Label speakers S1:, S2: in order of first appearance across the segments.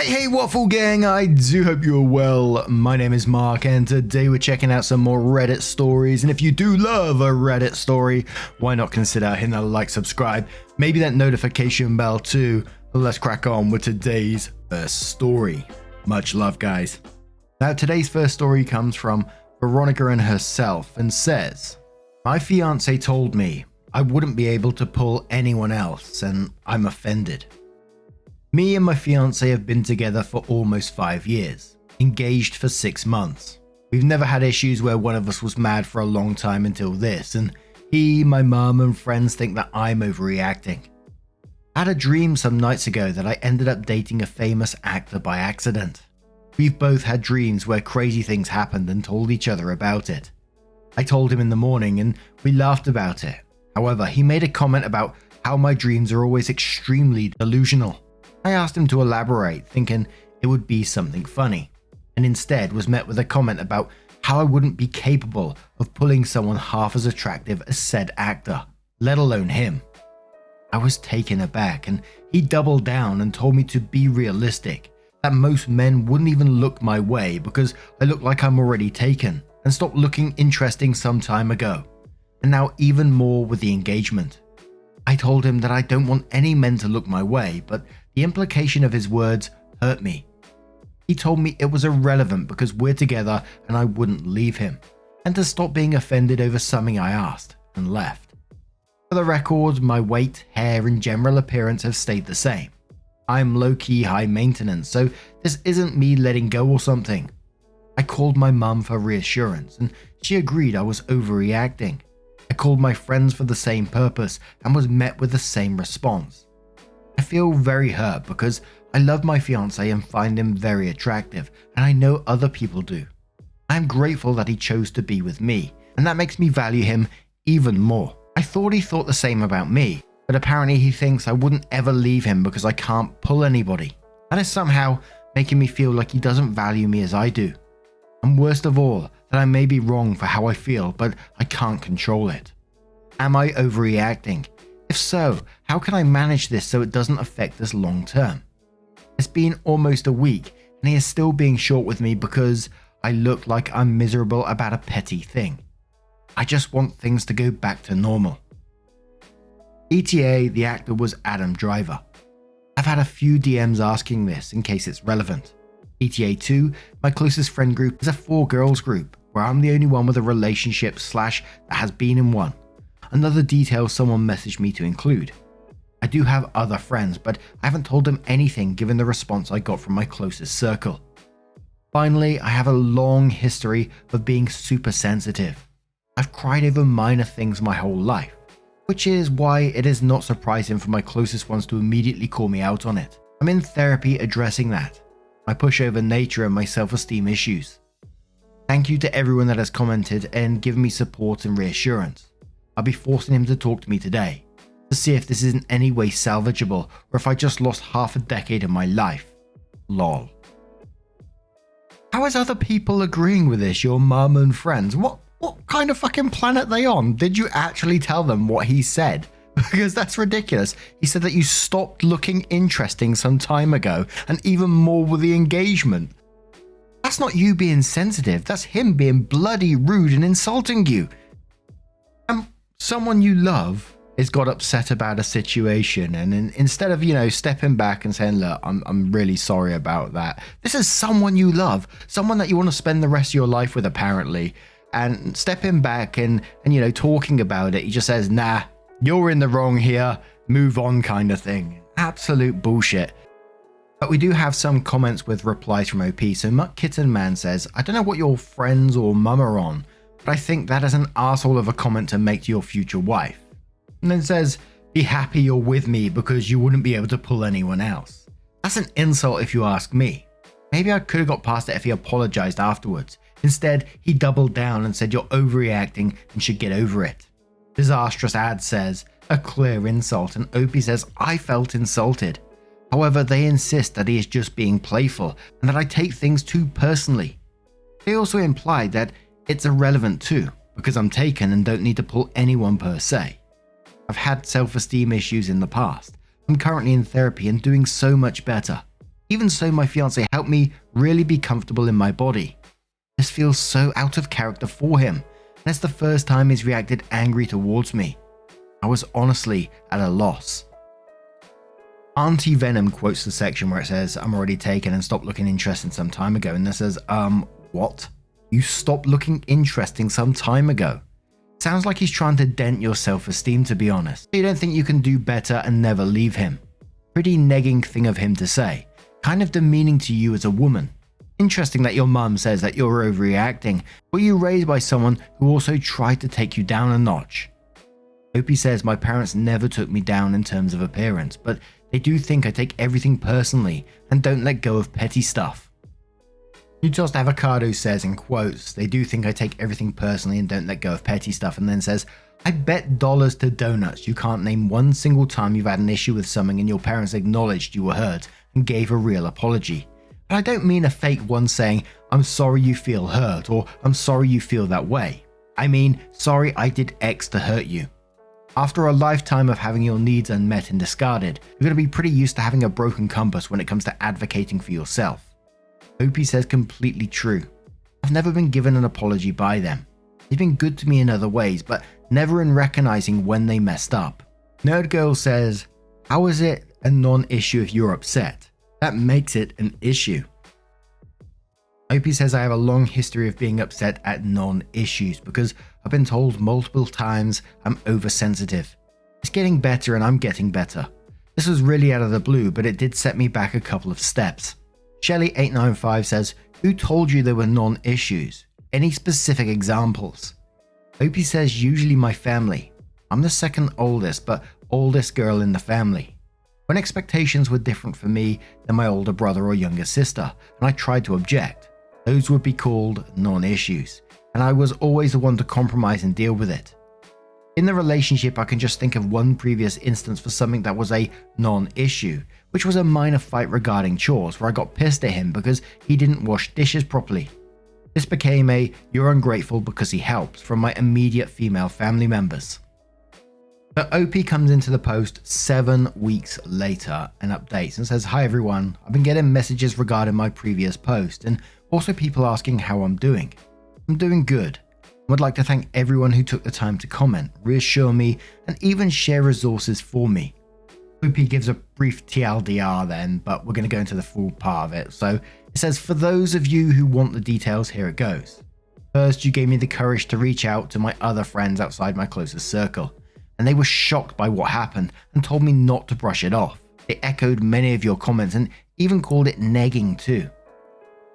S1: Hey Waffle Gang, I do hope you're well. My name is Mark and today we're checking out some more Reddit stories, and if you do love a Reddit story, why not consider hitting that like, subscribe, maybe that notification bell too. But let's crack on with today's first story. Much love, guys. Now today's first story comes from Veronica and herself and says, "My fiance told me I wouldn't be able to pull anyone else and I'm offended. Me and my fiance have been together for almost 5 years, engaged for 6 months. We've never had issues where one of us was mad for a long time until this, and he, my mum and friends think that I'm overreacting. I had a dream some nights ago that I ended up dating a famous actor by accident. We've both had dreams where crazy things happened and told each other about it. I told him in the morning and we laughed about it. However, he made a comment about how my dreams are always extremely delusional. I asked him to elaborate, thinking it would be something funny, and instead was met with a comment about how I wouldn't be capable of pulling someone half as attractive as said actor, let alone him. I was taken aback, and he doubled down and told me to be realistic, that most men wouldn't even look my way because I look like I'm already taken, and stopped looking interesting some time ago, and now even more with the engagement. I told him that I don't want any men to look my way, but the implication of his words hurt me. He told me it was irrelevant because we're together and I wouldn't leave him, and to stop being offended over something I asked, and left. For the record, my weight, hair and general appearance have stayed the same. I'm low-key high maintenance, so this isn't me letting go or something. I called my mum for reassurance and she agreed I was overreacting. I called my friends for the same purpose and was met with the same response. I feel very hurt because I love my fiance and find him very attractive, and I know other people do. I am grateful that he chose to be with me, and that makes me value him even more. I thought he thought the same about me, but apparently he thinks I wouldn't ever leave him because I can't pull anybody. That is somehow making me feel like he doesn't value me as I do. And worst of all, that I may be wrong for how I feel, but I can't control it. Am I overreacting? If so, how can I manage this so it doesn't affect us long term? It's been almost a week and he is still being short with me because I look like I'm miserable about a petty thing. I just want things to go back to normal." ETA, the actor, was Adam Driver. I've had a few DMs asking this in case it's relevant. ETA 2, my closest friend group, is a 4-girls group where I'm the only one with a relationship / that has been in one. Another detail someone messaged me to include. I do have other friends, but I haven't told them anything given the response I got from my closest circle. Finally, I have a long history of being super sensitive. I've cried over minor things my whole life, which is why it is not surprising for my closest ones to immediately call me out on it. I'm in therapy addressing that, my pushover nature and my self-esteem issues. Thank you to everyone that has commented and given me support and reassurance. I'll be forcing him to talk to me today, to see if this is in any way salvageable or if I just lost half a decade of my life. Lol. How is other people agreeing with this, your mum and friends? What kind of fucking planet are they on? Did you actually tell them what he said? Because that's ridiculous. He said that you stopped looking interesting some time ago, and even more with the engagement. That's not you being sensitive, that's him being bloody rude and insulting you. Someone you love has got upset about a situation, and instead of, stepping back and saying, look, I'm really sorry about that. This is someone you love, someone that you want to spend the rest of your life with apparently, and stepping back and talking about it, he just says, nah, you're in the wrong here, move on kind of thing. Absolute bullshit. But we do have some comments with replies from OP. So Muck Kitten Man says, I don't know what your friends or mum are on, but I think that is an arsehole of a comment to make to your future wife. And then says, be happy you're with me because you wouldn't be able to pull anyone else. That's an insult if you ask me. Maybe I could have got past it if he apologized afterwards. Instead, he doubled down and said you're overreacting and should get over it. Disastrous Ad says, a clear insult, and Opie says, I felt insulted. However, they insist that he is just being playful and that I take things too personally. They also implied that it's irrelevant too, because I'm taken and don't need to pull anyone per se. I've had self-esteem issues in the past. I'm currently in therapy and doing so much better. Even so, my fiance helped me really be comfortable in my body. This feels so out of character for him, and it's the first time he's reacted angry towards me. I was honestly at a loss. Auntie Venom quotes the section where it says, "I'm already taken and stopped looking interesting some time ago," and then says, what? You stopped looking interesting some time ago? Sounds like he's trying to dent your self-esteem, to be honest. You don't think you can do better and never leave him? Pretty negging thing of him to say. Kind of demeaning to you as a woman. Interesting that your mum says that you're overreacting. Were you raised by someone who also tried to take you down a notch? Opie says, "My parents never took me down in terms of appearance, but they do think I take everything personally and don't let go of petty stuff." You Tossed Avocado says in quotes, "They do think I take everything personally and don't let go of petty stuff," and then says, "I bet dollars to donuts you can't name one single time you've had an issue with something and your parents acknowledged you were hurt and gave a real apology. But I don't mean a fake one saying, 'I'm sorry you feel hurt,' or 'I'm sorry you feel that way.' I mean, 'Sorry I did X to hurt you.' After a lifetime of having your needs unmet and discarded, you're going to be pretty used to having a broken compass when it comes to advocating for yourself." Opie says, "Completely true. I've never been given an apology by them. They've been good to me in other ways, but never in recognizing when they messed up." Nerd Girl says, "How is it a non-issue if you're upset? That makes it an issue." Opie says, "I have a long history of being upset at non-issues because I've been told multiple times I'm oversensitive. It's getting better and I'm getting better. This was really out of the blue, but it did set me back a couple of steps." Shelly895 says, "Who told you there were non-issues? Any specific examples?" Opie says, "Usually my family. I'm the second oldest, but oldest girl in the family. When expectations were different for me than my older brother or younger sister, and I tried to object, those would be called non-issues, and I was always the one to compromise and deal with it. In the relationship, I can just think of one previous instance for something that was a non-issue, which was a minor fight regarding chores where I got pissed at him because he didn't wash dishes properly. This became a 'you're ungrateful because he helps' from my immediate female family members." But OP comes into the post 7 weeks later and updates and says, "Hi everyone, I've been getting messages regarding my previous post and also people asking how I'm doing. I'm doing good. I would like to thank everyone who took the time to comment, reassure me, and even share resources for me." OP gives a brief TLDR then, but we're going to go into the full part of it. So it says, "For those of you who want the details, here it goes. First, you gave me the courage to reach out to my other friends outside my closest circle, and they were shocked by what happened and told me not to brush it off. They echoed many of your comments and even called it negging too.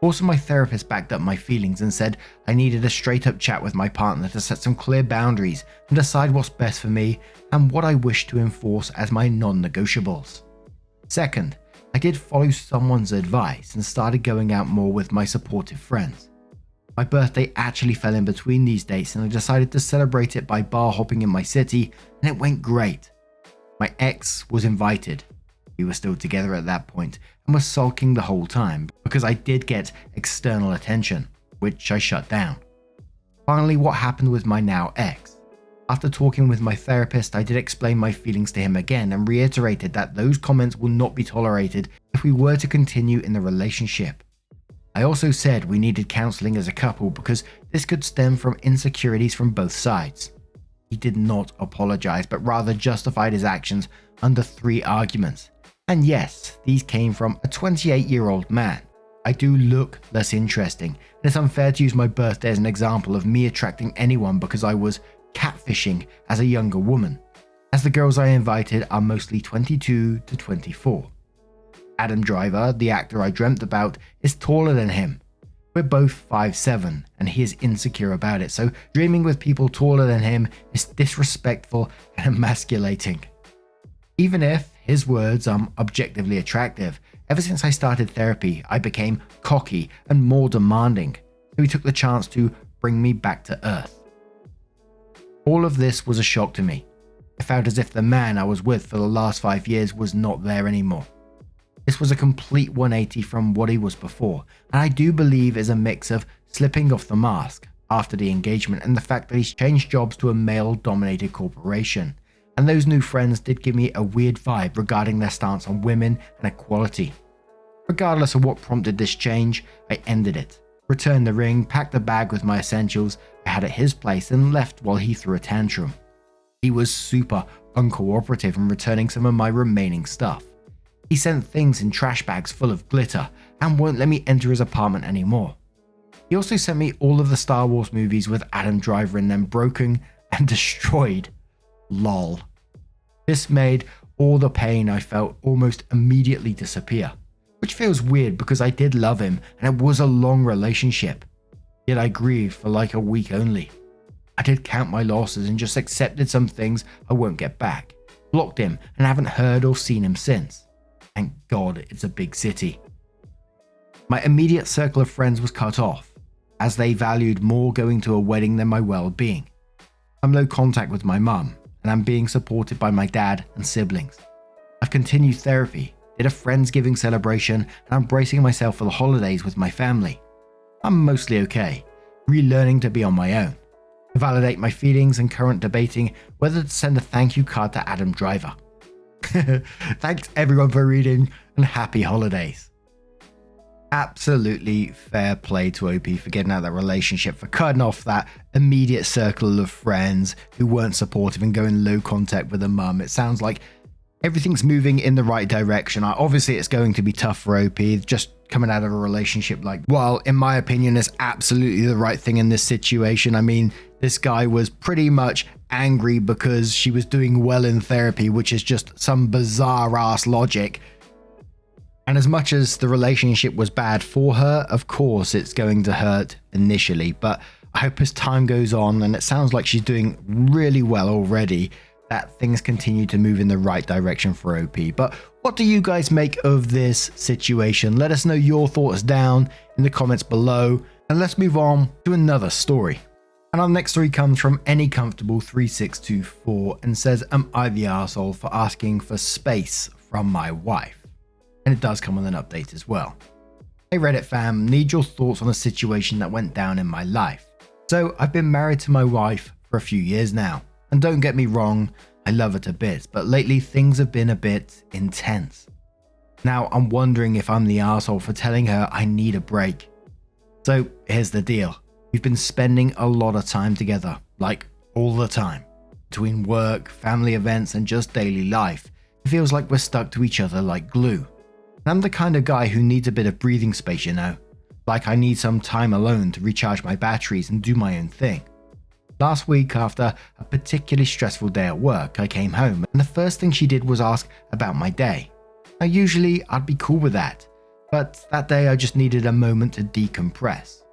S1: Also, my therapist backed up my feelings and said I needed a straight up chat with my partner to set some clear boundaries and decide what's best for me and what I wish to enforce as my non-negotiables. Second, I did follow someone's advice and started going out more with my supportive friends. My birthday actually fell in between these dates and I decided to celebrate it by bar hopping in my city, and it went great. My ex was invited. We were still together at that point and was sulking the whole time because I did get external attention, which I shut down. Finally, what happened with my now ex? After talking with my therapist, I did explain my feelings to him again and reiterated that those comments will not be tolerated if we were to continue in the relationship. I also said we needed counseling as a couple because this could stem from insecurities from both sides. He did not apologize, but rather justified his actions under 3 arguments. And yes, these came from a 28-year-old man. I do look less interesting, and it's unfair to use my birthday as an example of me attracting anyone because I was catfishing as a younger woman, as the girls I invited are mostly 22 to 24. Adam Driver, the actor I dreamt about, is taller than him. We're both 5'7", and he is insecure about it, so dreaming with people taller than him is disrespectful and emasculating. Even if, his words, I'm objectively attractive, ever since I started therapy, I became cocky and more demanding, so he took the chance to bring me back to earth. All of this was a shock to me. I felt as if the man I was with for the last 5 years was not there anymore. This was a complete 180 from what he was before, and I do believe is a mix of slipping off the mask after the engagement and the fact that he's changed jobs to a male-dominated corporation. And those new friends did give me a weird vibe regarding their stance on women and equality. Regardless of what prompted this change, I ended it, returned the ring, packed a bag with my essentials I had at his place, and left while he threw a tantrum. He was super uncooperative in returning some of my remaining stuff. He sent things in trash bags full of glitter and won't let me enter his apartment anymore. He also sent me all of the Star Wars movies with Adam Driver in them broken and destroyed. Lol. This made all the pain I felt almost immediately disappear, which feels weird because I did love him and it was a long relationship. Yet I grieved for like a week only. I did count my losses and just accepted some things I won't get back, blocked him and haven't heard or seen him since. Thank God it's a big city. My immediate circle of friends was cut off, as they valued more going to a wedding than my well-being. I'm low contact with my mum, and I'm being supported by my dad and siblings. I've continued therapy, did a Friendsgiving celebration, and I'm bracing myself for the holidays with my family. I'm mostly okay, relearning to be on my own. To validate my feelings and current debating whether to send a thank you card to Adam Driver. Thanks everyone for reading, and happy holidays. Absolutely fair play to OP for getting out of that relationship, for cutting off that immediate circle of friends who weren't supportive and going low contact with the mum. It sounds like everything's moving in the right direction. Obviously, it's going to be tough for OP, just coming out of a relationship like, well, in my opinion, is absolutely the right thing in this situation. I mean, this guy was pretty much angry because she was doing well in therapy, which is just some bizarre ass logic. And as much as the relationship was bad for her, of course it's going to hurt initially, but I hope as time goes on, and it sounds like she's doing really well already, that things continue to move in the right direction for OP. But what do you guys make of this situation? Let us know your thoughts down in the comments below, and let's move on to another story. And our next story comes from AnyComfortable3624 and says, am I the arsehole for asking for space from my wife? And it does come with an update as well. Hey Reddit fam, need your thoughts on a situation that went down in my life. So I've been married to my wife for a few years now, and don't get me wrong, I love her to bits, but lately things have been a bit intense. Now I'm wondering if I'm the arsehole for telling her I need a break. So here's the deal. We've been spending a lot of time together, like all the time. Between work, family events, and just daily life, it feels like we're stuck to each other like glue. And I'm the kind of guy who needs a bit of breathing space, you know? Like I need some time alone to recharge my batteries and do my own thing. Last week, after a particularly stressful day at work, I came home and the first thing she did was ask about my day. Now usually I'd be cool with that, but that day I just needed a moment to decompress.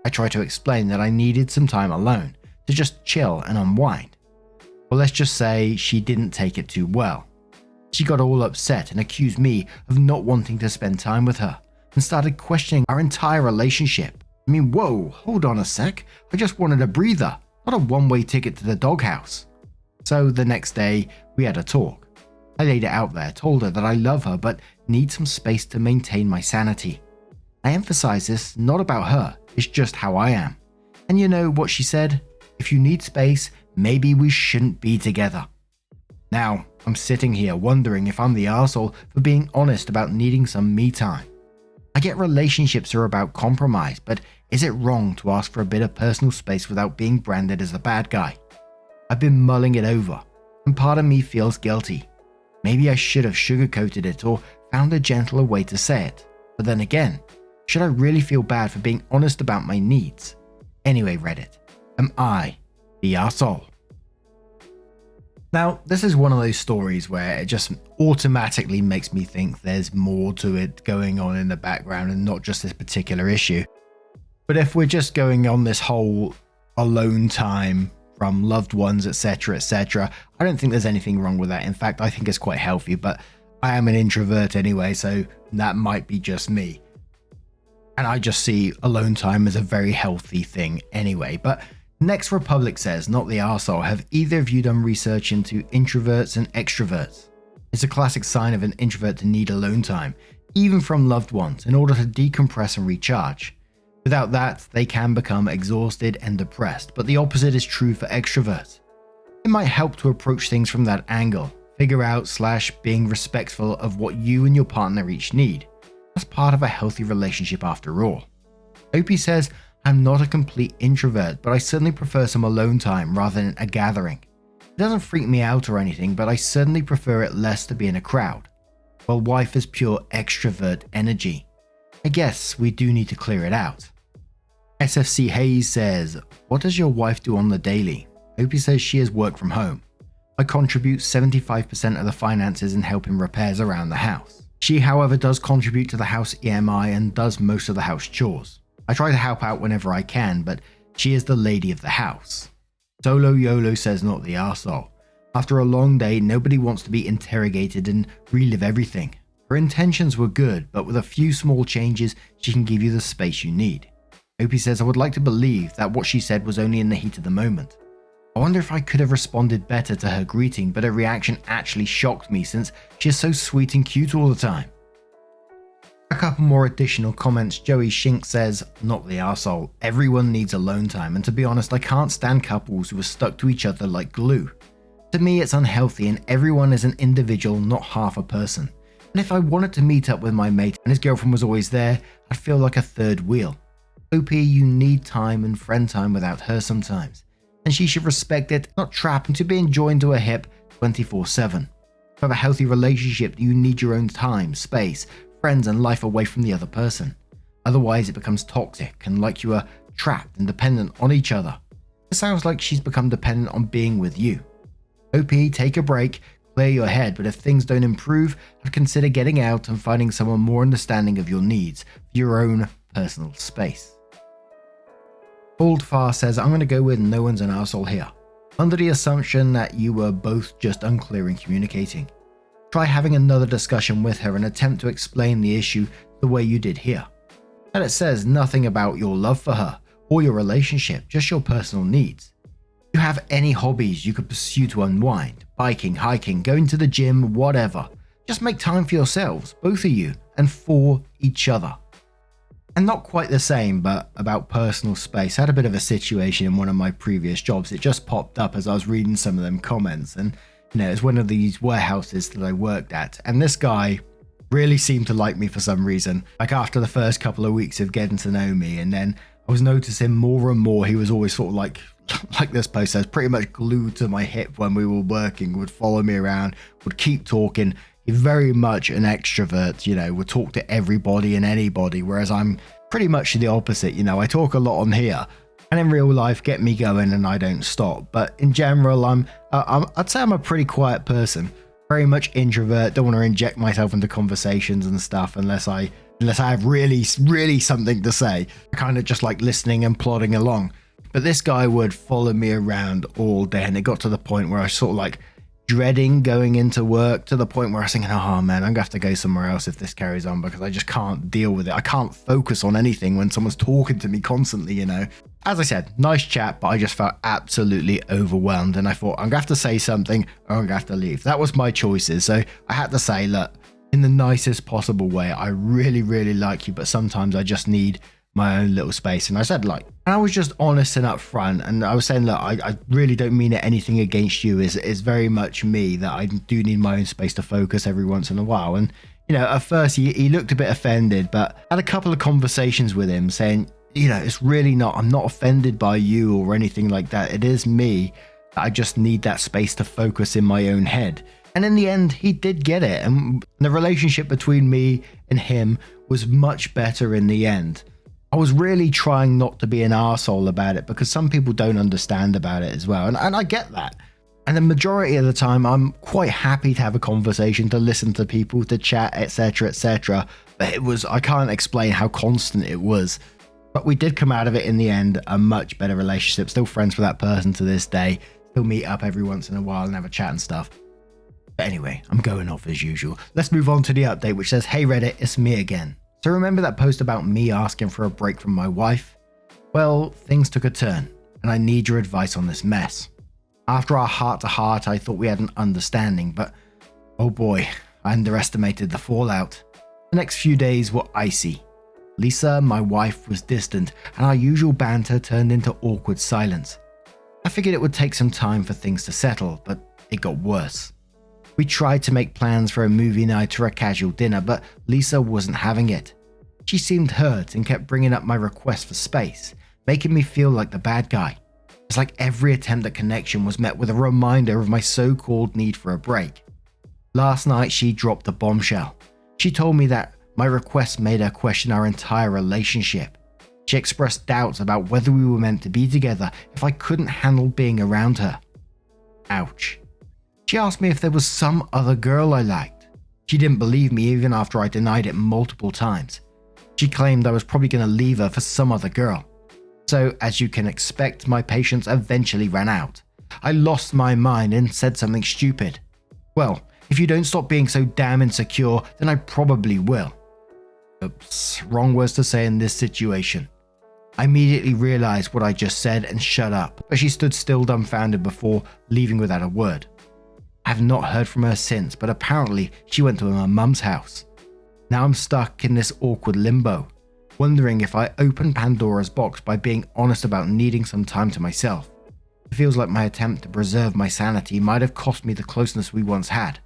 S1: I tried to explain that I needed some time alone to just chill and unwind. Well, let's just say she didn't take it too well. She got all upset and accused me of not wanting to spend time with her and started questioning our entire relationship. I mean, whoa, hold on a sec. I just wanted a breather, not a one-way ticket to the doghouse. So the next day, we had a talk. I laid it out there, told her that I love her but need some space to maintain my sanity. I emphasize this not about her, it's just how I am. And you know what she said? If you need space, maybe we shouldn't be together. Now, I'm sitting here wondering if I'm the arsehole for being honest about needing some me time. I get relationships are about compromise, but is it wrong to ask for a bit of personal space without being branded as a bad guy? I've been mulling it over, and part of me feels guilty. Maybe I should have sugarcoated it or found a gentler way to say it. But then again, should I really feel bad for being honest about my needs? Anyway, Reddit, am I the arsehole? Now, this is one of those stories where it just automatically makes me think there's more to it going on in the background and not just this particular issue. But if we're just going on this whole alone time from loved ones, etc., I don't think there's anything wrong with that. In fact, I think it's quite healthy, but I am an introvert anyway, so that might be just me. And I just see alone time as a very healthy thing anyway. But Next Republic says, not the arsehole, have either of you done research into introverts and extroverts? It's a classic sign of an introvert to need alone time, even from loved ones, in order to decompress and recharge. Without that, they can become exhausted and depressed, but the opposite is true for extroverts. It might help to approach things from that angle, figure out / being respectful of what you and your partner each need. That's part of a healthy relationship after all. Opie says, I'm not a complete introvert, but I certainly prefer some alone time rather than a gathering. It doesn't freak me out or anything, but I certainly prefer it less to be in a crowd. Well, wife is pure extrovert energy. I guess we do need to clear it out. SFC Hayes says, what does your wife do on the daily? Opie says she has work from home. I contribute 75% of the finances and help in repairs around the house. She, however, does contribute to the house EMI and does most of the house chores. I try to help out whenever I can, but she is the lady of the house. Solo YOLO says not the arsehole. After a long day, nobody wants to be interrogated and relive everything. Her intentions were good, but with a few small changes, she can give you the space you need. Opie says, I would like to believe that what she said was only in the heat of the moment. I wonder if I could have responded better to her greeting, but her reaction actually shocked me since she is so sweet and cute all the time. A couple more additional comments. Joey Shink says, not the arsehole. Everyone needs alone time, and to be honest, I can't stand couples who are stuck to each other like glue. To me, it's unhealthy, and everyone is an individual, not half a person. And if I wanted to meet up with my mate and his girlfriend was always there, I'd feel like a third wheel. OP, you need time and friend time without her sometimes. And she should respect it, not trap into being joined to a hip 24/7. To have a healthy relationship, you need your own time, space, friends and life away from the other person. Otherwise it becomes toxic and like you are trapped and dependent on each other. It sounds like she's become dependent on being with you. OP, take a break, clear your head, but if things don't improve, I'd consider getting out and finding someone more understanding of your needs for your own personal space. Old Far says, I'm going to go with no one's an arsehole here, under the assumption that you were both just unclear in communicating. Try having another discussion with her and attempt to explain the issue the way you did here. And it says nothing about your love for her or your relationship, just your personal needs. You have any hobbies you could pursue to unwind, biking, hiking, going to the gym, whatever. Just make time for yourselves, both of you, and for each other. And not quite the same, but about personal space. I had a bit of a situation in one of my previous jobs. It just popped up as I was reading some of them comments. And, it's one of these warehouses that I worked at. And this guy really seemed to like me for some reason. Like after the first couple of weeks of getting to know me. And then I was noticing more and more, he was always sort of like this post says, pretty much glued to my hip when we were working, would follow me around, would keep talking. He's very much an extrovert, would talk to everybody and anybody, whereas I'm pretty much the opposite. I talk a lot on here, and in real life, get me going and I don't stop. But in general, I'd say I'm a pretty quiet person, very much introvert. Don't want to inject myself into conversations and stuff unless I have really, really something to say. I kind of just like listening and plodding along. But this guy would follow me around all day, and it got to the point where I sort of like dreading going into work, to the point where I was thinking, oh man, I'm gonna have to go somewhere else if this carries on, because I just can't deal with it. I can't focus on anything when someone's talking to me constantly. As I said, nice chat, but I just felt absolutely overwhelmed, and I thought, I'm gonna have to say something or I'm gonna have to leave. That was my choices. So I had to say, look, in the nicest possible way, I really, really like you, but sometimes I just need my own little space. And I said, I was just honest and upfront, and I was saying, look, I really don't mean it anything against you. It's very much me that I do need my own space to focus every once in a while. And at first he looked a bit offended, but I had a couple of conversations with him saying, it's really not, I'm not offended by you or anything like that. It is me. I just need that space to focus in my own head. And in the end, he did get it, and the relationship between me and him was much better in the end. I was really trying not to be an arsehole about it, because some people don't understand about it as well. And I get that. And the majority of the time, I'm quite happy to have a conversation, to listen to people, to chat, etc., etc. But I can't explain how constant it was. But we did come out of it in the end, a much better relationship. Still friends with that person to this day. Still meet up every once in a while and have a chat and stuff. But anyway, I'm going off as usual. Let's move on to the update, which says, hey Reddit, it's me again. So remember that post about me asking for a break from my wife? Well, things took a turn, and I need your advice on this mess. After our heart-to-heart, I thought we had an understanding, but oh boy, I underestimated the fallout. The next few days were icy. Lisa, my wife, was distant, and our usual banter turned into awkward silence. I figured it would take some time for things to settle, but it got worse. We tried to make plans for a movie night or a casual dinner, but Lisa wasn't having it. She seemed hurt and kept bringing up my request for space, making me feel like the bad guy. It's like every attempt at connection was met with a reminder of my so-called need for a break. Last night she dropped a bombshell. She told me that my request made her question our entire relationship. She expressed doubts about whether we were meant to be together if I couldn't handle being around her. Ouch. She asked me if there was some other girl I liked. She didn't believe me even after I denied it multiple times. She claimed I was probably going to leave her for some other girl. So, as you can expect, my patience eventually ran out. I lost my mind and said something stupid. Well, if you don't stop being so damn insecure, then I probably will. Oops, wrong words to say in this situation. I immediately realized what I just said and shut up, but she stood still dumbfounded before leaving without a word. I have not heard from her since, but apparently she went to her mum's house. Now I'm stuck in this awkward limbo, wondering if I open Pandora's box by being honest about needing some time to myself. It feels like my attempt to preserve my sanity might have cost me the closeness we once had.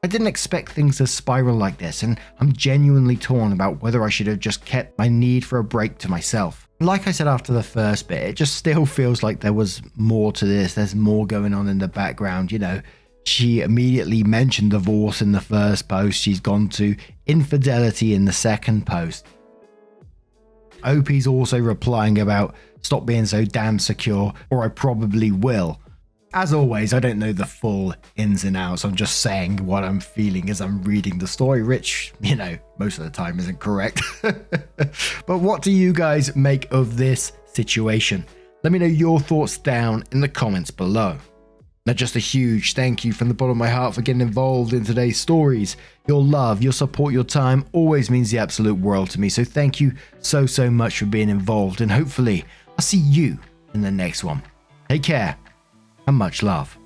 S1: I didn't expect things to spiral like this, and I'm genuinely torn about whether I should have just kept my need for a break to myself. Like I said after the first bit, it just still feels like there was more to this. There's more going on in the background, you know. She immediately mentioned divorce in the first post. She's gone to infidelity in the second post. OP's also replying about stop being so damn secure, or I probably will. As always, I don't know the full ins and outs. I'm just saying what I'm feeling as I'm reading the story, which, you know, most of the time isn't correct. But what do you guys make of this situation? Let me know your thoughts down in the comments below. Now, just a huge thank you from the bottom of my heart for getting involved in today's stories. Your love, your support, your time always means the absolute world to me. So thank you so much for being involved, and hopefully I'll see you in the next one. Take care and much love.